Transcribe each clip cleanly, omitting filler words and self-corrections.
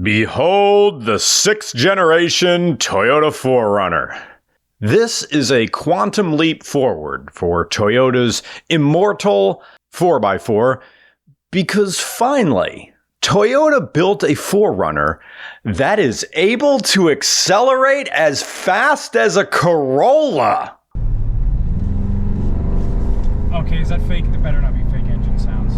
Behold the 6th generation Toyota 4Runner. This is a quantum leap forward for Toyota's immortal 4x4 because finally, Toyota built a 4Runner that is able to accelerate as fast as a Corolla. Okay, is that fake? There better not be fake engine sounds.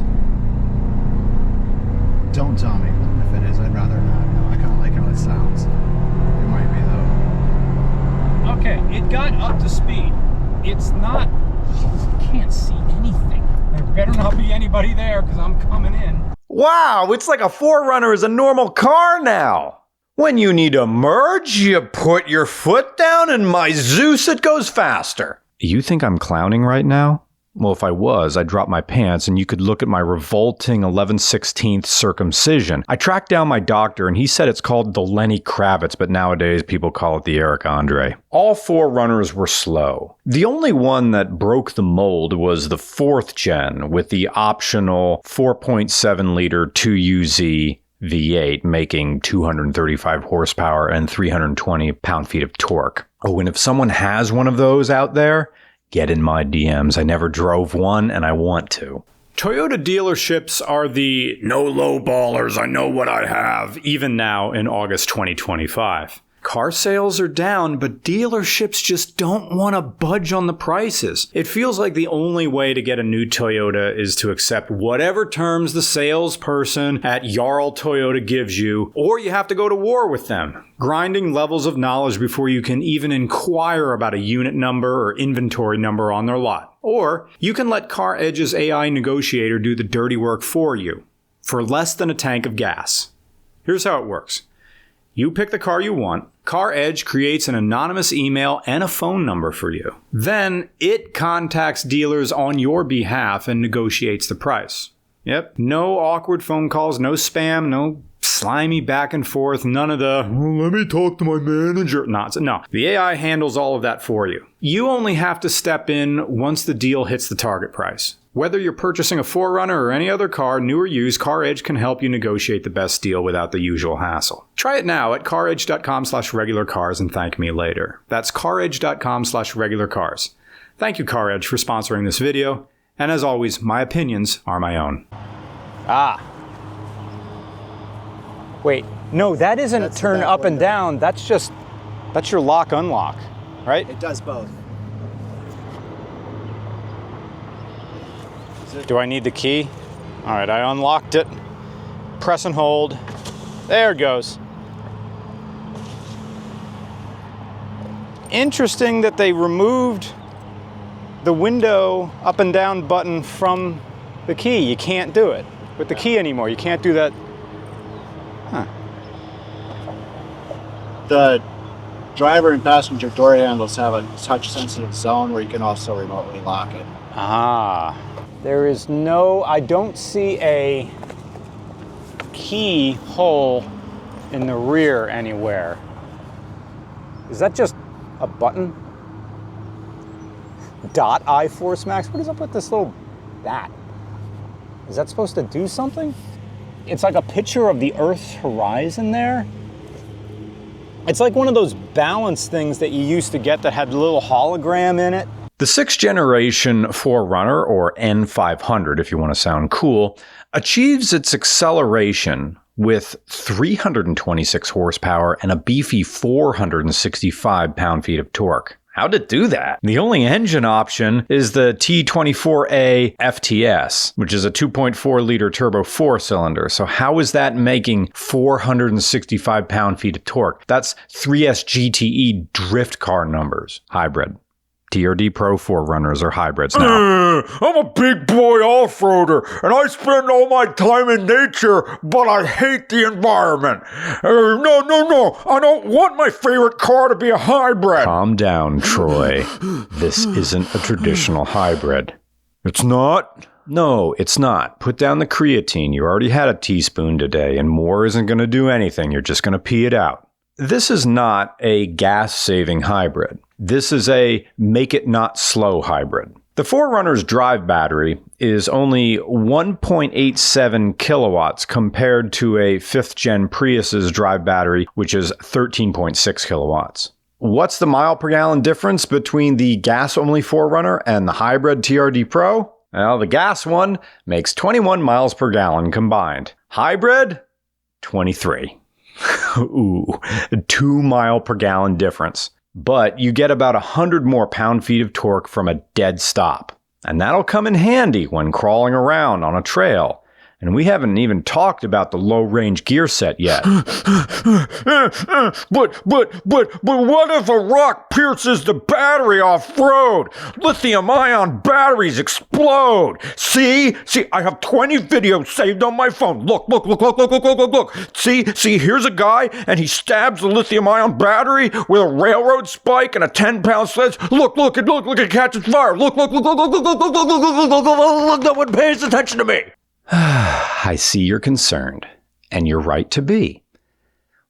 Don't tell me if it is. I'd rather not. No, I kind of like how it sounds. It might be though. Okay, it got up to speed. It's not. You can't see anything. There better not be anybody there because I'm coming in. Wow, it's like a 4Runner is a normal car now. When you need to merge, you put your foot down and my Zeus, it goes faster. You think I'm clowning right now? Well, if I was, I'd drop my pants and you could look at my revolting 11/16 circumcision. I tracked down my doctor and he said it's called the Lenny Kravitz, but nowadays people call it the Eric Andre. All 4Runners were slow. The only one that broke the mold was the 4th gen with the optional 4.7 liter 2UZ V8 making 235 horsepower and 320 pound-feet of torque. Oh, and if someone has one of those out there, get in my DMs. I never drove one, and I want to. Toyota dealerships are the no low ballers, I know what I have, even now in August 2025. Car sales are down, but dealerships just don't want to budge on the prices. It feels like the only way to get a new Toyota is to accept whatever terms the salesperson at Jarl Toyota gives you, or you have to go to war with them, grinding levels of knowledge before you can even inquire about a unit number or inventory number on their lot. Or you can let CarEdge's AI negotiator do the dirty work for you, for less than a tank of gas. Here's how it works. You pick the car you want. CarEdge creates an anonymous email and a phone number for you. Then it contacts dealers on your behalf and negotiates the price. Yep, no awkward phone calls, no spam, no slimy back and forth, none of the, let me talk to my manager nonsense. No, the AI handles all of that for you. You only have to step in once the deal hits the target price. Whether you're purchasing a 4Runner or any other car, new or used, CarEdge can help you negotiate the best deal without the usual hassle. Try it now at caredge.com/regularcars and thank me later. That's caredge.com/regularcars. Thank you, CarEdge, for sponsoring this video. And as always, my opinions are my own. Ah. Wait, no, that isn't That's turn that up and window. down. That's your lock unlock, right? It does both. Do I need the key? All right, I unlocked it. Press and hold. There it goes. Interesting that they removed the window up and down button from the key. You can't do it with the key anymore. You can't do that. Huh. The driver and passenger door handles have a touch-sensitive zone where you can also remotely lock it. Ah. There is no, I don't see a key hole in the rear anywhere. Is that just a button? .IForce Max? What is up with this little bat? Is that supposed to do something? It's like a picture of the Earth's horizon there. It's like one of those balance things that you used to get that had a little hologram in it. The 6th generation 4Runner, or N500 if you want to sound cool, achieves its acceleration with 326 horsepower and a beefy 465 pound-feet of torque. How'd it do that? The only engine option is the T24A FTS, which is a 2.4-liter turbo 4-cylinder. So how is that making 465 pound-feet of torque? That's 3S GTE drift car numbers. Hybrid. TRD Pro 4Runners are hybrids now. I'm a big boy off-roader, and I spend all my time in nature, but I hate the environment. No, I don't want my favorite car to be a hybrid. Calm down, Troy. This isn't a traditional hybrid. It's not? No, it's not. Put down the creatine. You already had a teaspoon today, and more isn't going to do anything. You're just going to pee it out. This is not a gas-saving hybrid. This is a make-it-not-slow hybrid. The 4Runner's drive battery is only 1.87 kilowatts compared to a 5th gen Prius's drive battery, which is 13.6 kilowatts. What's the mile per gallon difference between the gas-only 4Runner and the hybrid TRD Pro? Well, the gas one makes 21 miles per gallon combined. Hybrid, 23. Ooh, 2 mile per gallon difference. But you get about 100 more pound-feet of torque from a dead stop. And that'll come in handy when crawling around on a trail. And we haven't even talked about the low-range gear set yet. But what if a rock pierces the battery off-road? Lithium-ion batteries explode. See, I have 20 videos saved on my phone. Look. See, here's a guy, and he stabs the lithium-ion battery with a railroad spike and a 10-pound sledge. Look, it catches fire. Look, no one pays attention to me. I see you're concerned, and you're right to be.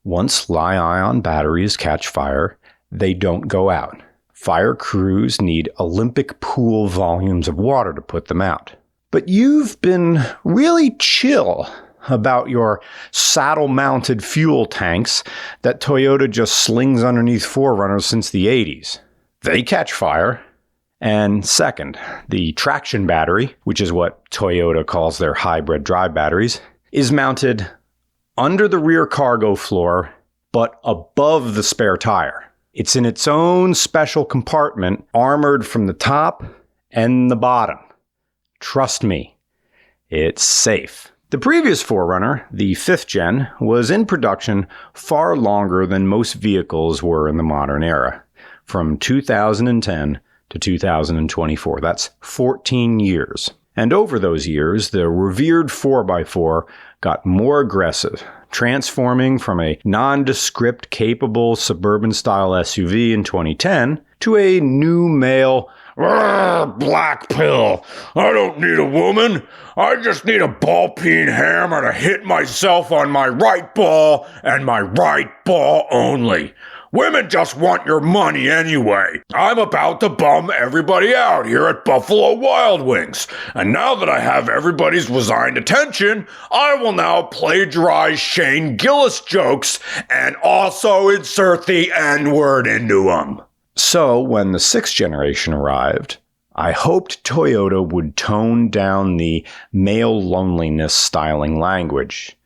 Once Li-ion batteries catch fire, they don't go out. Fire crews need Olympic pool volumes of water to put them out. But you've been really chill about your saddle-mounted fuel tanks that Toyota just slings underneath 4Runners since the 80s. They catch fire. And second, the traction battery, which is what Toyota calls their hybrid drive batteries, is mounted under the rear cargo floor, but above the spare tire. It's in its own special compartment, armored from the top and the bottom. Trust me, it's safe. The previous 4Runner, the 5th gen, was in production far longer than most vehicles were in the modern era, from 2010 to 2024. That's 14 years. And over those years, the revered 4x4 got more aggressive, transforming from a nondescript, capable suburban-style SUV in 2010 to a new male black pill. I don't need a woman. I just need a ball-peen hammer to hit myself on my right ball and my right ball only. Women just want your money anyway. I'm about to bum everybody out here at Buffalo Wild Wings. And now that I have everybody's resigned attention, I will now plagiarize Shane Gillis jokes and also insert the N-word into them. So when the 6th generation arrived, I hoped Toyota would tone down the male loneliness styling language.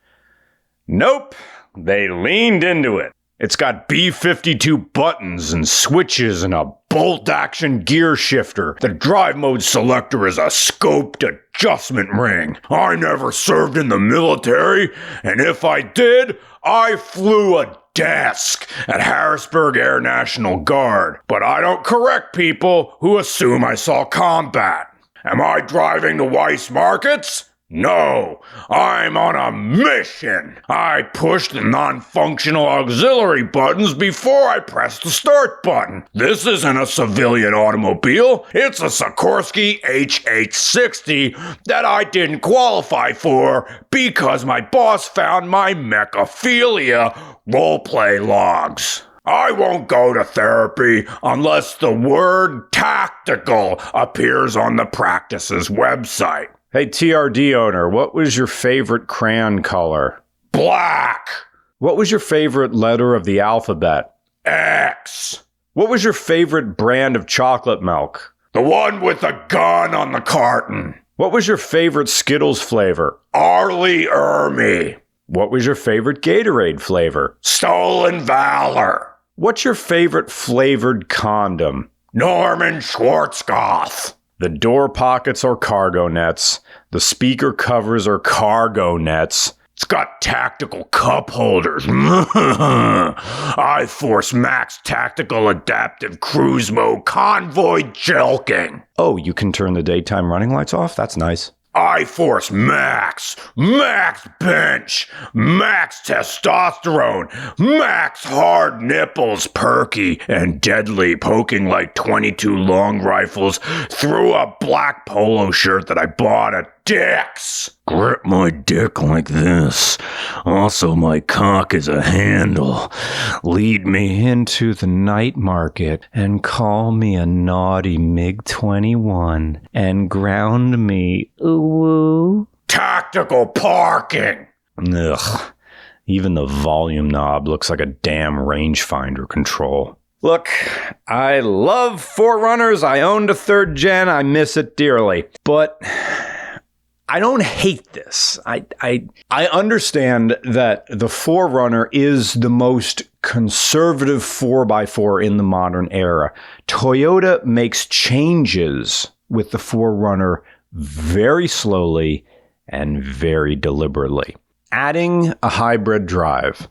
Nope, they leaned into it. It's got B-52 buttons and switches and a bolt-action gear shifter. The drive mode selector is a scoped adjustment ring. I never served in the military, and if I did, I flew a desk at Harrisburg Air National Guard. But I don't correct people who assume I saw combat. Am I driving to Weiss Markets? No, I'm on a mission. I pushed the non-functional auxiliary buttons before I pressed the start button. This isn't a civilian automobile. It's a Sikorsky H860 that I didn't qualify for because my boss found my mechaphilia roleplay logs. I won't go to therapy unless the word tactical appears on the practice's website. Hey, TRD owner, what was your favorite crayon color? Black. What was your favorite letter of the alphabet? X. What was your favorite brand of chocolate milk? The one with the gun on the carton. What was your favorite Skittles flavor? Arlie Ermy. What was your favorite Gatorade flavor? Stolen Valor. What's your favorite flavored condom? Norman Schwarzkopf. The door pockets are cargo nets. The speaker covers are cargo nets. It's got tactical cup holders. IForce Max Tactical Adaptive Cruise Mode Convoy Jelking. Oh, you can turn the daytime running lights off? That's nice. IForce Max, Max Bench, Max Testosterone, Max Hard Nipples, perky and deadly, poking like 22 long rifles through a black polo shirt that I bought at dicks! Grip my dick like this. Also, my cock is a handle. Lead me Into the night market and call me a naughty MiG-21 and ground me, ooh. Tactical parking! Ugh. Even the volume knob looks like a damn rangefinder control. Look, I love 4Runners. I owned a 3rd gen. I miss it dearly. But I don't hate this. I understand that the 4Runner is the most conservative 4x4 in the modern era. Toyota makes changes with the 4Runner very slowly and very deliberately. Adding a hybrid drive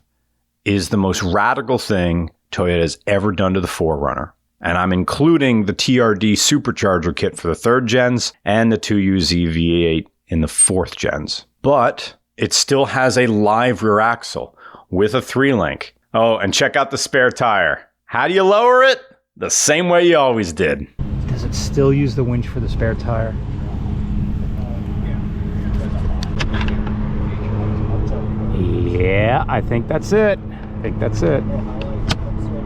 is the most radical thing Toyota has ever done to the 4Runner. And I'm including the TRD supercharger kit for the 3rd gens and the 2UZ V8 in the 4th gens. But it still has a live rear axle with a 3-link. Oh, and check out the spare tire. How do you lower it? The same way you always did. Does it still use the winch for the spare tire? Yeah, I think that's it.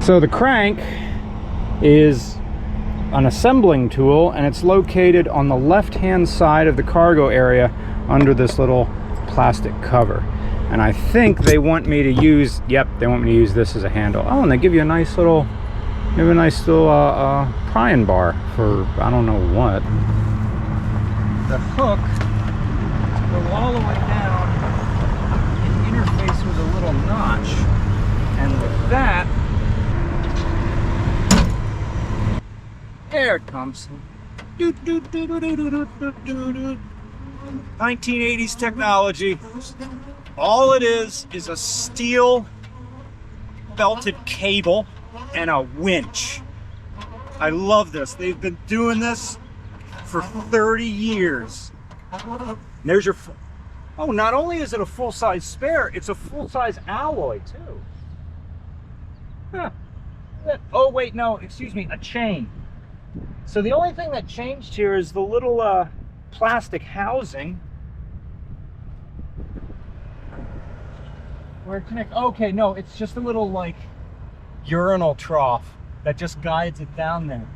So the crank is an assembling tool, and it's located on the left-hand side of the cargo area under this little plastic cover. And I think they want me to use, they want me to use this as a handle. Oh, and they give you a nice little, prying bar for I don't know what. The hook will go all the way down and interface with a little notch. And with that, there it comes. 1980s technology. All it is a steel belted cable and a winch. I love this. They've been doing this for 30 years. And there's your... Oh, not only is it a full-size spare, it's a full-size alloy, too. Huh. Oh, wait, no, excuse me, a chain. So the only thing that changed here is the little plastic housing. Where it connects. Okay, no, it's just a little, like, urinal trough that just guides it down there.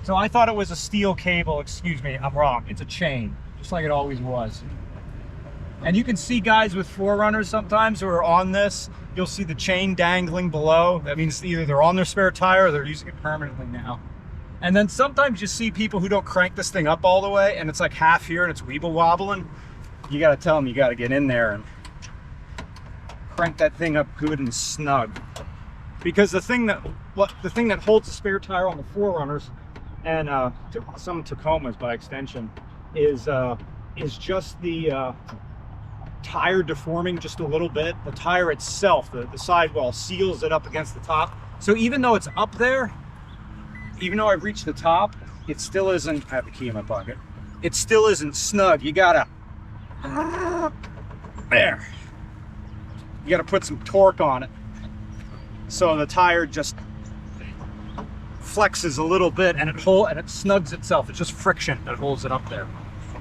So I thought it was a steel cable. Excuse me, I'm wrong. It's a chain, just like it always was. And you can see guys with 4Runners sometimes who are on this. You'll see the chain dangling below. That means either they're on their spare tire or they're using it permanently now. And then sometimes you see people who don't crank this thing up all the way, and it's like half here and it's weeble wobbling. You gotta tell them you gotta get in there and crank that thing up good and snug. Because the thing that holds the spare tire on the 4Runners and some Tacomas by extension is just the tire deforming just a little bit. The tire itself, the sidewall, seals it up against the top. So even though it's up there, even though I've reached the top, it still isn't, I have the key in my pocket, it still isn't snug. You gotta, there. You gotta put some torque on it. So the tire just flexes a little bit and it snugs itself. It's just friction that holds it up there.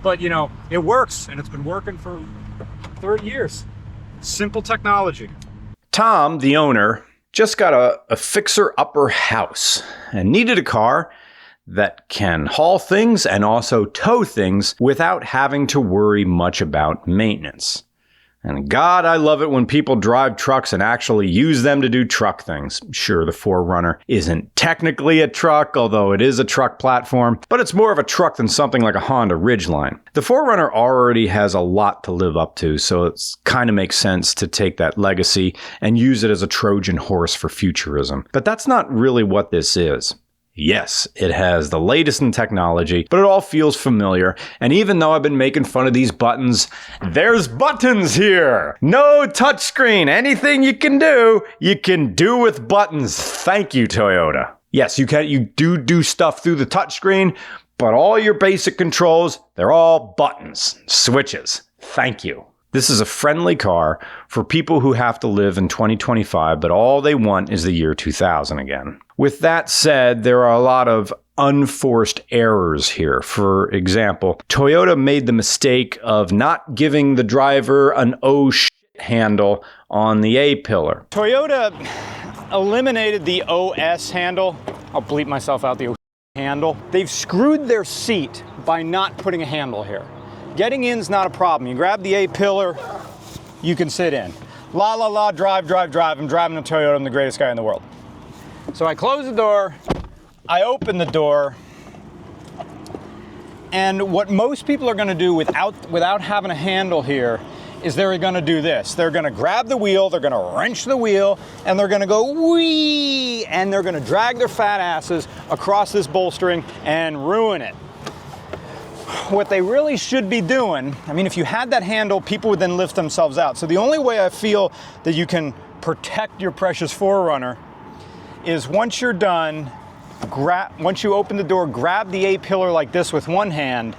But you know, it works, and it's been working for 30 years. Simple technology. Tom, the owner, just got a fixer-upper house and needed a car that can haul things and also tow things without having to worry much about maintenance. And God, I love it when people drive trucks and actually use them to do truck things. Sure, the 4Runner isn't technically a truck, although it is a truck platform, but it's more of a truck than something like a Honda Ridgeline. The 4Runner already has a lot to live up to, so it kind of makes sense to take that legacy and use it as a Trojan horse for futurism. But that's not really what this is. Yes, it has the latest in technology, but it all feels familiar. And even though I've been making fun of these buttons, there's buttons here. No touchscreen. Anything you can do with buttons. Thank you, Toyota. Yes, you do stuff through the touchscreen, but all your basic controls, they're all buttons, switches. Thank you. This is a friendly car for people who have to live in 2025, but all they want is the year 2000 again. With that said, there are a lot of unforced errors here. For example, Toyota made the mistake of not giving the driver an oh shit handle on the A-pillar. Toyota eliminated the OS handle. I'll bleep myself out, the O handle. They've screwed their seat by not putting a handle here. Getting in's not a problem. You grab the A-pillar, you can sit in. La la la, drive, drive, drive. I'm driving a Toyota, I'm the greatest guy in the world. So I close the door, I open the door, and what most people are gonna do without having a handle here is they're gonna do this. They're gonna grab the wheel, they're gonna wrench the wheel, and they're gonna go wee, and they're gonna drag their fat asses across this bolstering and ruin it. What they really should be doing, I mean, if you had that handle, people would then lift themselves out. So the only way I feel that you can protect your precious 4Runner is once you're done, once you open the door, grab the A-pillar like this with one hand,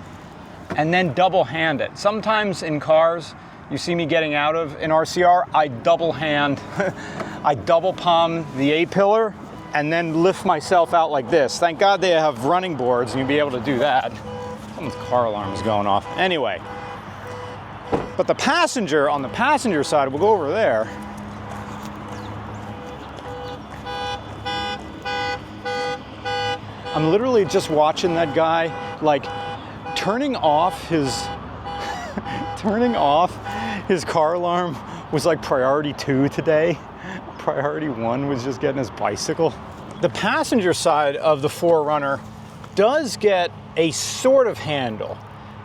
and then double hand it. Sometimes in cars, you see me getting out of an RCR, I double hand, I double palm the A-pillar, and then lift myself out like this. Thank God they have running boards and you'll be able to do that. Someone's car alarm is going off. Anyway, but the passenger, on the passenger side, we'll go over there. I'm literally just watching that guy, like, turning off his car alarm was like priority 2 today. Priority 1 was just getting his bicycle. The passenger side of the 4Runner does get a sort of handle.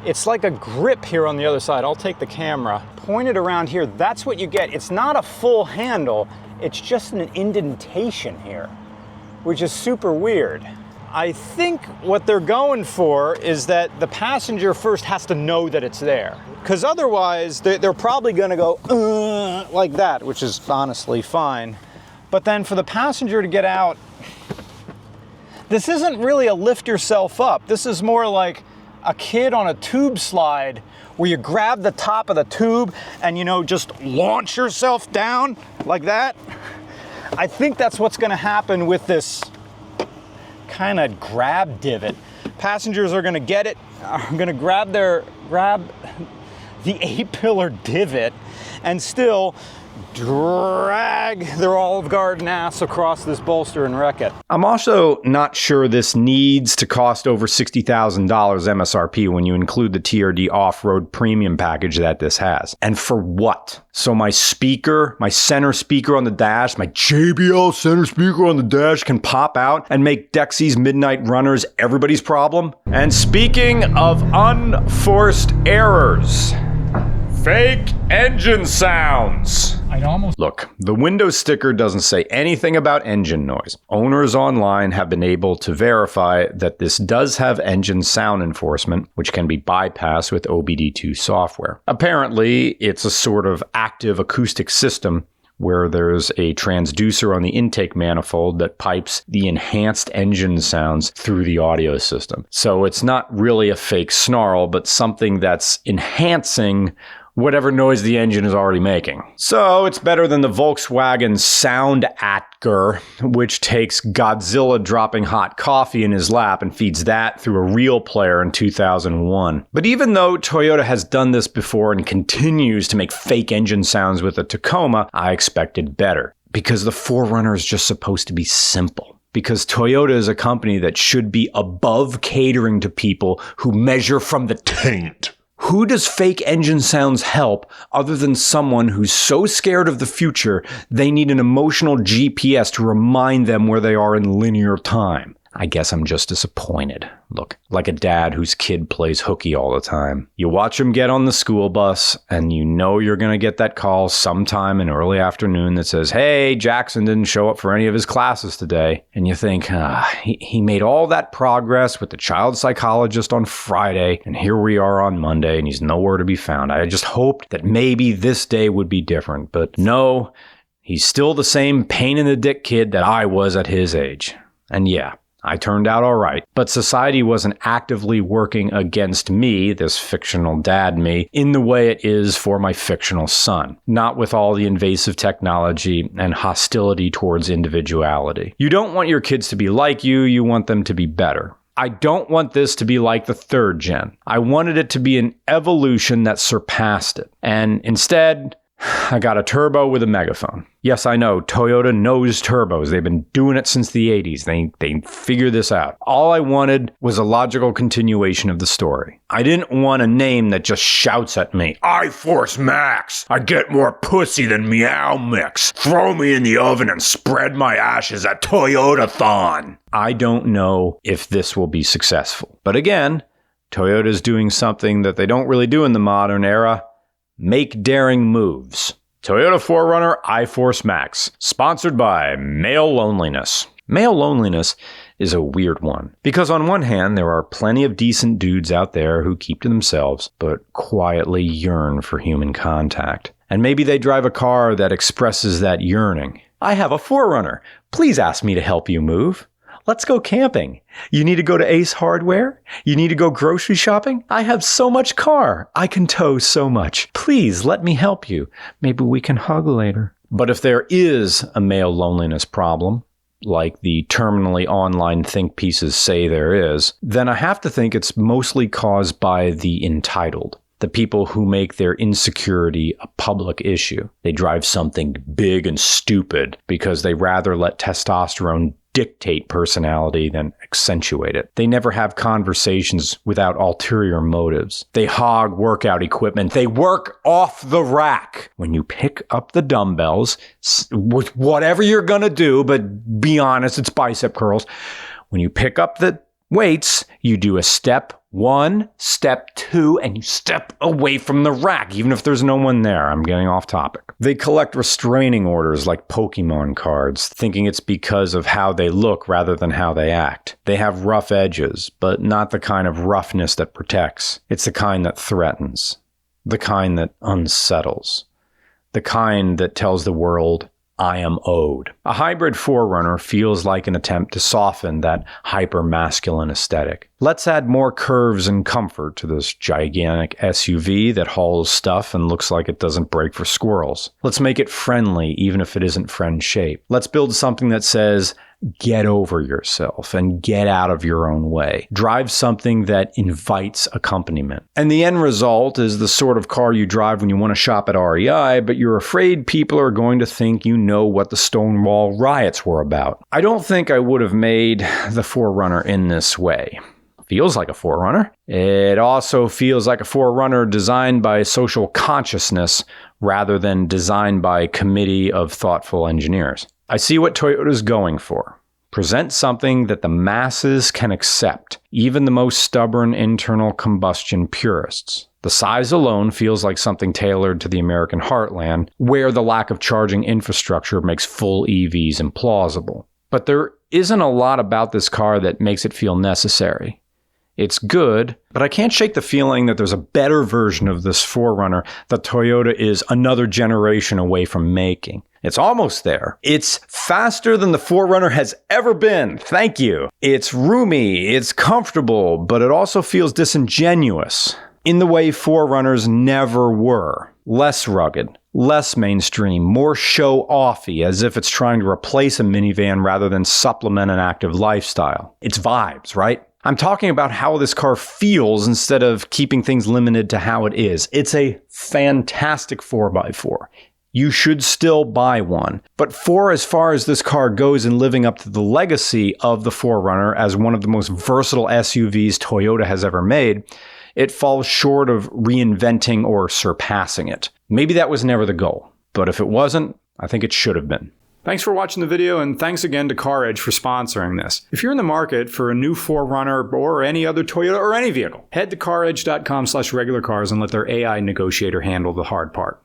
It's like a grip here on the other side. I'll take the camera, point it around here. That's what you get. It's not a full handle. It's just an indentation here, which is super weird. I think what they're going for is that the passenger first has to know that it's there. Because otherwise, they're probably gonna go like that, which is honestly fine. But then for the passenger to get out, this isn't really a lift yourself up. This is more like a kid on a tube slide where you grab the top of the tube and, you know, just launch yourself down like that. I think that's what's gonna happen with this kind of grab divot. Passengers are gonna get it, are gonna grab the A-pillar divot and still drag their Olive Garden ass across this bolster and wreck it. I'm also not sure this needs to cost over $60,000 MSRP when you include the TRD off-road premium package that this has. And for what? So my speaker, my center speaker on the dash, my JBL center speaker on the dash can pop out and make Dexy's Midnight Runners everybody's problem? And speaking of unforced errors, fake engine sounds. Look, the window sticker doesn't say anything about engine noise. Owners online have been able to verify that this does have engine sound enforcement, which can be bypassed with OBD2 software. Apparently, it's a sort of active acoustic system where there's a transducer on the intake manifold that pipes the enhanced engine sounds through the audio system. So it's not really a fake snarl, but something that's enhancing whatever noise the engine is already making. So it's better than the Volkswagen Sound Atger, which takes Godzilla dropping hot coffee in his lap and feeds that through a real player in 2001. But even though Toyota has done this before and continues to make fake engine sounds with the Tacoma, I expected better. Because the 4Runner is just supposed to be simple. Because Toyota is a company that should be above catering to people who measure from the taint. Who does fake engine sounds help other than someone who's so scared of the future they need an emotional GPS to remind them where they are in linear time? I guess I'm just disappointed. Look, like a dad whose kid plays hooky all the time. You watch him get on the school bus, and you know you're going to get that call sometime in early afternoon that says, hey, Jackson didn't show up for any of his classes today. And you think, he made all that progress with the child psychologist on Friday, and here we are on Monday, and he's nowhere to be found. I just hoped that maybe this day would be different, but no, he's still the same pain in the dick kid that I was at his age. And yeah, I turned out all right, but society wasn't actively working against me, this fictional dad me, in the way it is for my fictional son. Not with all the invasive technology and hostility towards individuality. You don't want your kids to be like you want them to be better. I don't want this to be like the 3rd gen. I wanted it to be an evolution that surpassed it. And instead, I got a turbo with a megaphone. Yes, I know, Toyota knows turbos. They've been doing it since the 80s. They figured this out. All I wanted was a logical continuation of the story. I didn't want a name that just shouts at me, IForce Max! I get more pussy than Meow Mix! Throw me in the oven and spread my ashes at Toyota-thon! I don't know if this will be successful. But again, Toyota's doing something that they don't really do in the modern era. Make daring moves. Toyota 4Runner IForce Max, sponsored by male loneliness. Male loneliness is a weird one, because on one hand, there are plenty of decent dudes out there who keep to themselves, but quietly yearn for human contact. And maybe they drive a car that expresses that yearning. I have a 4Runner. Please ask me to help you move. Let's go camping. You need to go to Ace Hardware? You need to go grocery shopping? I have so much car. I can tow so much. Please let me help you. Maybe we can hug later. But if there is a male loneliness problem, like the terminally online think pieces say there is, then I have to think it's mostly caused by the entitled. The people who make their insecurity a public issue. They drive something big and stupid because they rather let testosterone dictate personality than accentuate it. They never have conversations without ulterior motives. They hog workout equipment. They work off the rack. When you pick up the dumbbells, with whatever you're gonna do, but be honest, it's bicep curls. When you pick up the weights, you do a step 1, step 2, and you step away from the rack, even if there's no one there. I'm getting off topic. They collect restraining orders like Pokemon cards, thinking it's because of how they look rather than how they act. They have rough edges, but not the kind of roughness that protects. It's the kind that threatens, the kind that unsettles, the kind that tells the world, I am owed. A hybrid 4Runner feels like an attempt to soften that hyper-masculine aesthetic. Let's add more curves and comfort to this gigantic SUV that hauls stuff and looks like it doesn't break for squirrels. Let's make it friendly, even if it isn't friend-shaped. Let's build something that says, get over yourself and get out of your own way. Drive something that invites accompaniment. And the end result is the sort of car you drive when you want to shop at REI, but you're afraid people are going to think you know what the Stonewall riots were about. I don't think I would have made the 4Runner in this way. Feels like a 4Runner. It also feels like a 4Runner designed by social consciousness rather than designed by a committee of thoughtful engineers. I see what Toyota's going for. Present something that the masses can accept, even the most stubborn internal combustion purists. The size alone feels like something tailored to the American heartland, where the lack of charging infrastructure makes full EVs implausible. But there isn't a lot about this car that makes it feel necessary. It's good, but I can't shake the feeling that there's a better version of this 4Runner that Toyota is another generation away from making. It's almost there. It's faster than the 4Runner has ever been. Thank you. It's roomy, it's comfortable, but it also feels disingenuous in the way 4Runners never were. Less rugged, less mainstream, more show-offy, as if it's trying to replace a minivan rather than supplement an active lifestyle. It's vibes, right? I'm talking about how this car feels instead of keeping things limited to how it is. It's a fantastic 4x4. You should still buy one. But for as far as this car goes in living up to the legacy of the 4Runner as one of the most versatile SUVs Toyota has ever made, it falls short of reinventing or surpassing it. Maybe that was never the goal, but if it wasn't, I think it should have been. Thanks for watching the video, and thanks again to CarEdge for sponsoring this. If you're in the market for a new 4Runner or any other Toyota or any vehicle, head to caredge.com/regularcars and let their AI negotiator handle the hard part.